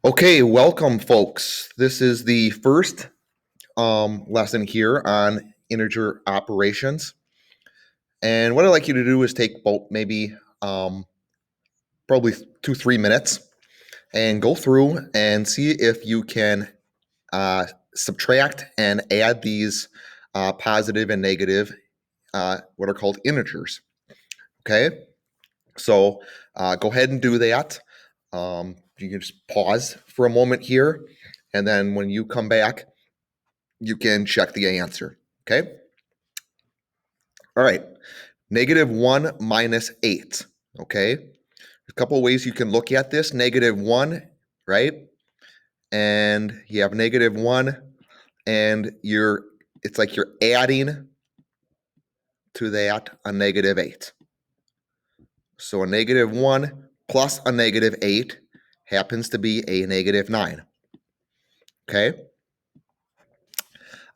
Okay, welcome, folks. This is the first lesson here on integer operations. And what I'd like you to do is take about maybe probably 2-3 minutes and go through and see if you can subtract and add these positive and negative, what are called integers. Okay, so go ahead and do that. You can just pause for a moment here, and then when you come back, you can check the answer. Okay. All right. -1 minus 8. Okay. A couple of ways you can look at this. -1, right? And you have -1, and it's like you're adding to that a -8. So a -1 plus a -8 happens to be a -9. Okay.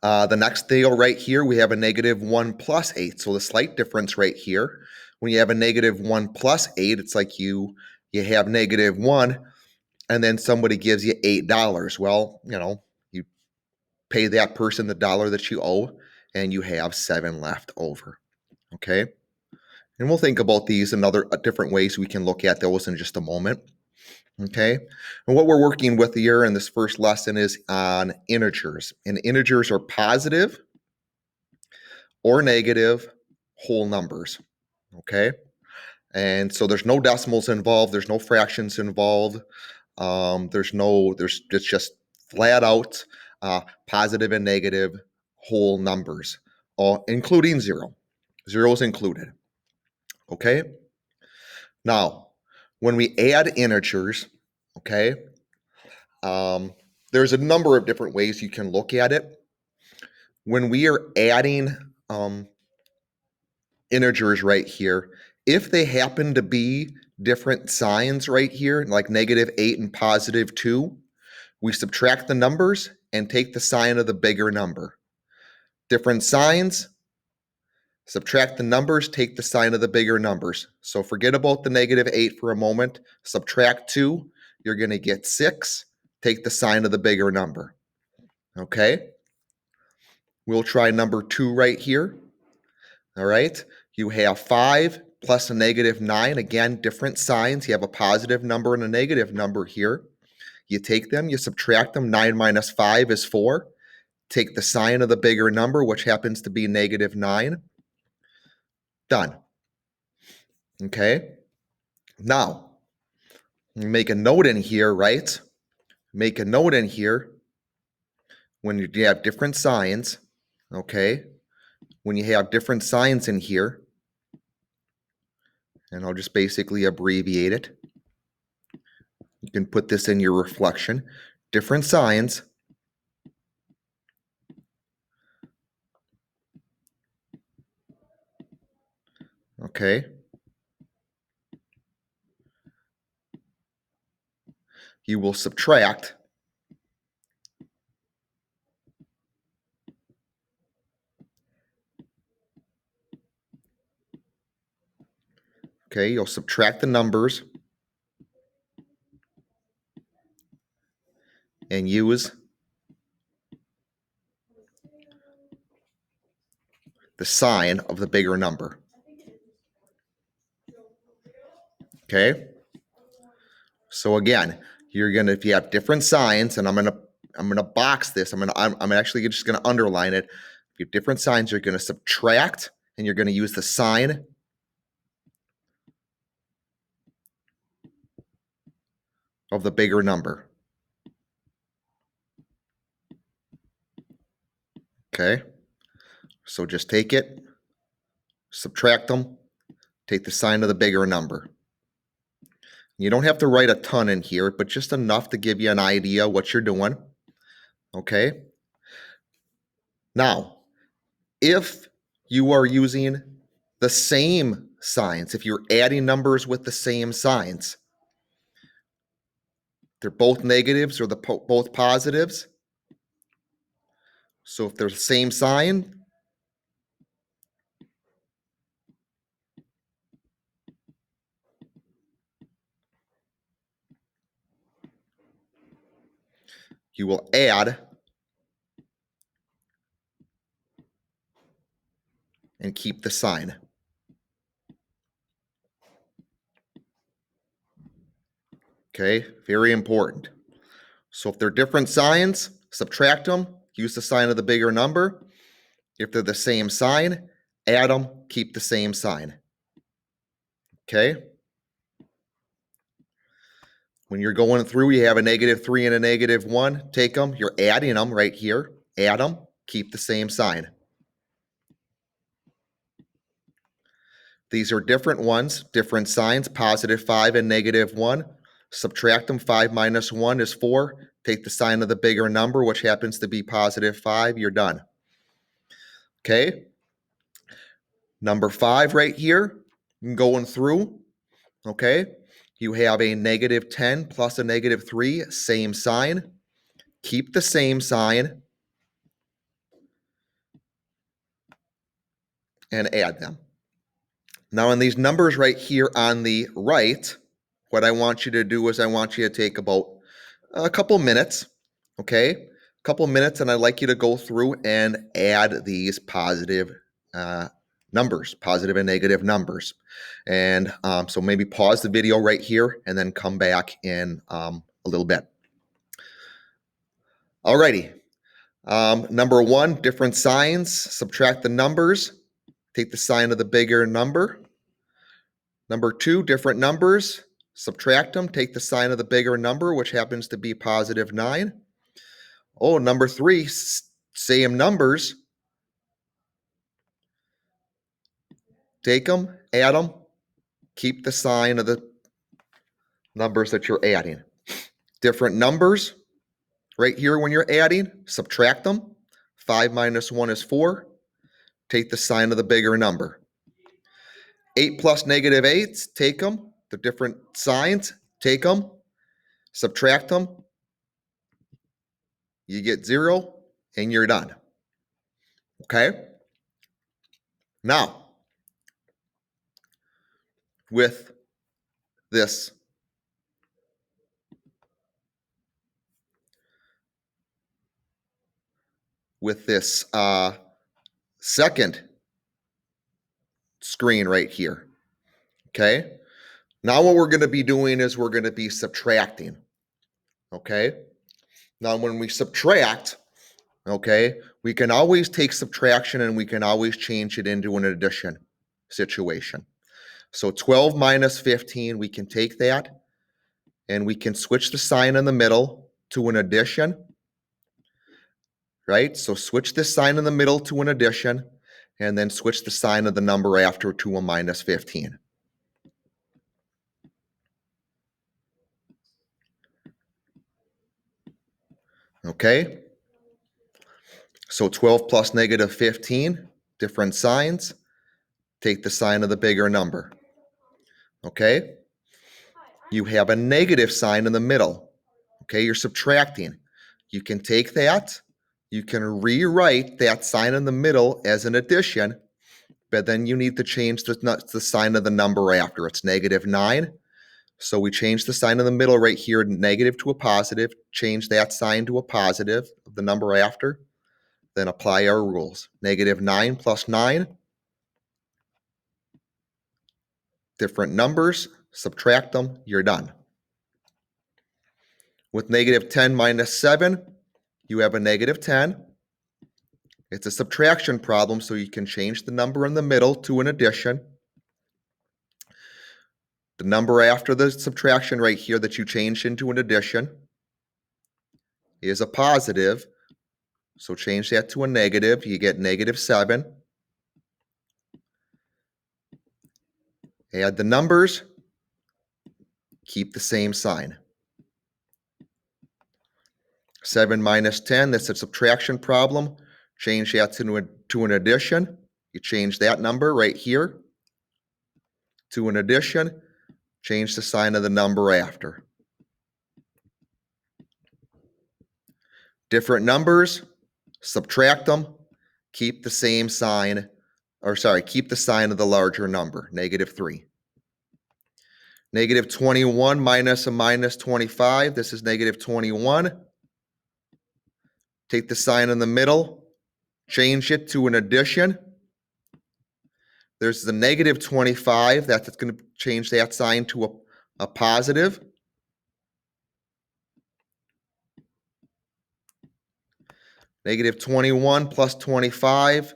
The next deal right here, we have a -1 plus 8. So the slight difference right here, when you have a -1 plus 8, it's like you have -1, and then somebody gives you $8. Well, you pay that person the dollar that you owe, and you have 7 left over. Okay, and we'll think about these and other different ways we can look at those in just a moment. Okay, and what we're working with here in this first lesson is on integers, and integers are positive or negative whole numbers. Okay. And so there's no decimals involved, there's no fractions involved. It's just flat out positive and negative whole numbers, all including zero. Zero is included. Okay. Now, when we add integers, okay, there's a number of different ways you can look at it. When we are adding integers right here, if they happen to be different signs right here, like -8 and +2, we subtract the numbers and take the sign of the bigger number. Different signs, subtract the numbers, take the sign of the bigger numbers. So forget about the -8 for a moment, subtract 2, you're going to get 6, take the sign of the bigger number. Okay? We'll try number 2 right here. All right. You have 5 plus a -9. Again, different signs. You have a positive number and a negative number here. You take them, you subtract them. 9 minus 5 is 4. Take the sign of the bigger number, which happens to be -9. Done. Okay. Now, make a note in here, right? Make a note in here when you have different signs. Okay. When you have different signs in here, and I'll just basically abbreviate it. You can put this in your reflection. Different signs. Okay. You will subtract. Okay, you'll subtract the numbers and use the sign of the bigger number. Okay. So again, if you have different signs, and I'm gonna box this. I'm actually just gonna underline it. If you have different signs, you're gonna subtract, and you're gonna use the sign of the bigger number. Okay. So just take it, subtract them, take the sign of the bigger number. You don't have to write a ton in here, but just enough to give you an idea what you're doing. Okay. Now, if you are using the same signs, if you're adding numbers with the same signs, they're both negatives or both positives. So if they're the same sign, you will add and keep the sign. Okay, very important. So if they're different signs, subtract them, use the sign of the bigger number. If they're the same sign, add them, keep the same sign. Okay? When you're going through, you have a -3 and a -1. Take them, you're adding them right here. Add them, keep the same sign. These are different ones, different signs, +5 and -1. Subtract them, 5 minus 1 is 4. Take the sign of the bigger number, which happens to be +5. You're done. Okay? Number 5 right here, going through, okay? You have a -10 plus a -3, same sign. Keep the same sign and add them. Now, in these numbers right here on the right, what I want you to do is I want you to take about a couple minutes, okay? A couple minutes, and I'd like you to go through and add these positive numbers, positive and negative numbers. And so maybe pause the video right here and then come back in a little bit. Alrighty. Number 1, different signs. Subtract the numbers. Take the sign of the bigger number. Number 2, different numbers. Subtract them. Take the sign of the bigger number, which happens to be +9. Oh, number 3, same numbers. Take them, add them, keep the sign of the numbers that you're adding. Different numbers. Right here when you're adding, subtract them. 5 minus 1 is 4. Take the sign of the bigger number. 8 plus -8, take them. The different signs, take them. Subtract them. You get 0, and you're done. Okay? Now, with this second screen right here, okay? Now what we're going to be doing is we're going to be subtracting, okay? Now when we subtract, okay, we can always take subtraction and we can always change it into an addition situation. So 12 minus 15, we can take that and we can switch the sign in the middle to an addition, right? So switch this sign in the middle to an addition and then switch the sign of the number after to a -15. Okay? So 12 plus -15, different signs. Take the sign of the bigger number. Okay? You have a negative sign in the middle. Okay, you're subtracting. You can take that, you can rewrite that sign in the middle as an addition, but then you need to change the sign of the number after. It's -9. So we change the sign in the middle right here, negative to a positive, change that sign to a positive of the number after, then apply our rules. -9 plus 9, different numbers, subtract them, you're done. With -10 minus 7, you have a -10. It's a subtraction problem, so you can change the number in the middle to an addition. The number after the subtraction right here that you changed into an addition is a positive, so change that to a negative. You get -7. Add the numbers, keep the same sign. 7 minus 10, that's a subtraction problem. Change that to an addition. You change that number right here to an addition. Change the sign of the number after. Different numbers, subtract them, keep the same sign, keep the sign of the larger number, -3. -21 minus a -25, this is -21. take the sign in the middle, change it to an addition. There's the negative 25, that's going to change that sign to a positive. Negative 21 plus 25,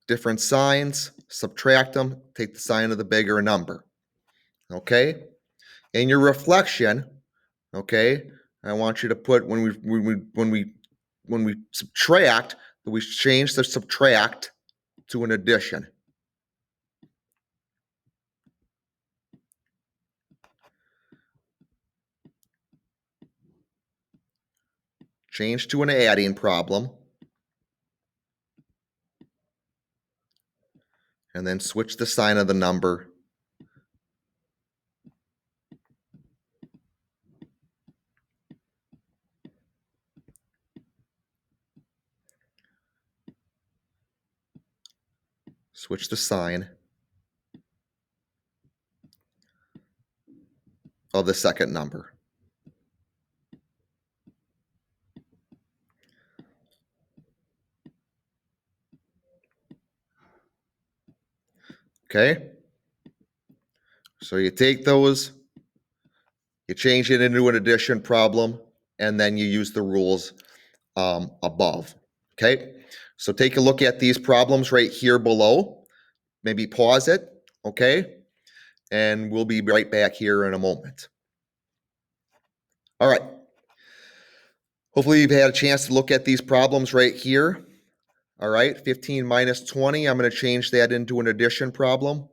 different signs, subtract them, take the sign of the bigger number. Okay? In your reflection, okay, I want you to put when we subtract, we change the subtract to an addition. Change to an adding problem. And then switch the sign of the number. Switch the sign of the second number. Okay? So you take those, you change it into an addition problem, and then you use the rules above. Okay? So take a look at these problems right here below. Maybe pause it, okay? And we'll be right back here in a moment. All right. Hopefully you've had a chance to look at these problems right here. All right, 15 minus 20, I'm going to change that into an addition problem.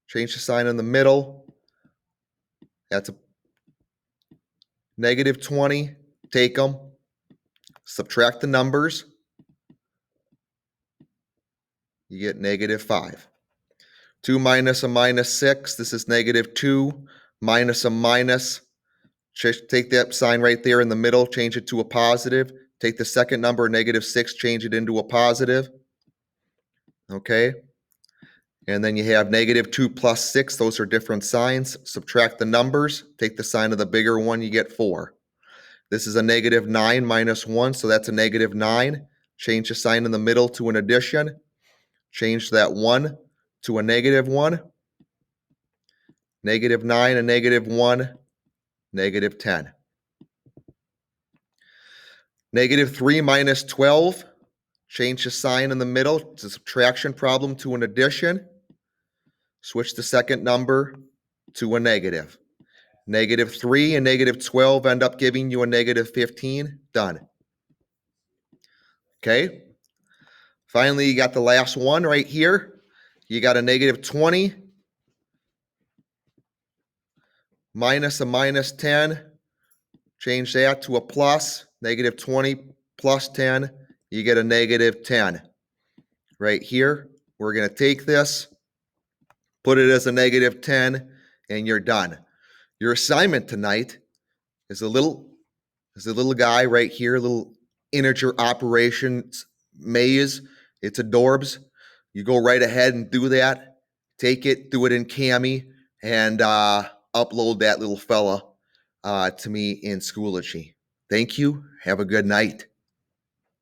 Change the sign in the middle. That's a negative 20. Take them. Subtract the numbers. You get negative 5. 2 minus a minus 6. This is negative 2. Minus a minus. Take that sign right there in the middle. Change it to a positive. Take the second number, negative 6. Change it into a positive. Okay. And then you have negative 2 plus 6. Those are different signs. Subtract the numbers. Take the sign of the bigger one. You get 4. This is a negative 9 minus 1. So that's a negative 9. Change the sign in the middle to an addition. Change that 1 to a negative 1. Negative 9, a negative 1. Negative 10. Negative 3 minus 12. Change the sign in the middle. It's a subtraction problem to an addition. Switch the second number to a negative. Negative 3 and negative 12 end up giving you a negative 15. Done. Okay. Finally, you got the last one right here. You got a negative 20 minus a minus 10. Change that to a plus. Negative 20 plus 10. You get a negative 10. Right here, we're going to take this, put it as a negative 10, and you're done. Your assignment tonight is a little guy right here, little integer operations maze. It's adorbs. You go right ahead and do that. Take it, do it in Kami, and upload that little fella to me in Schoology. Thank you. Have a good night.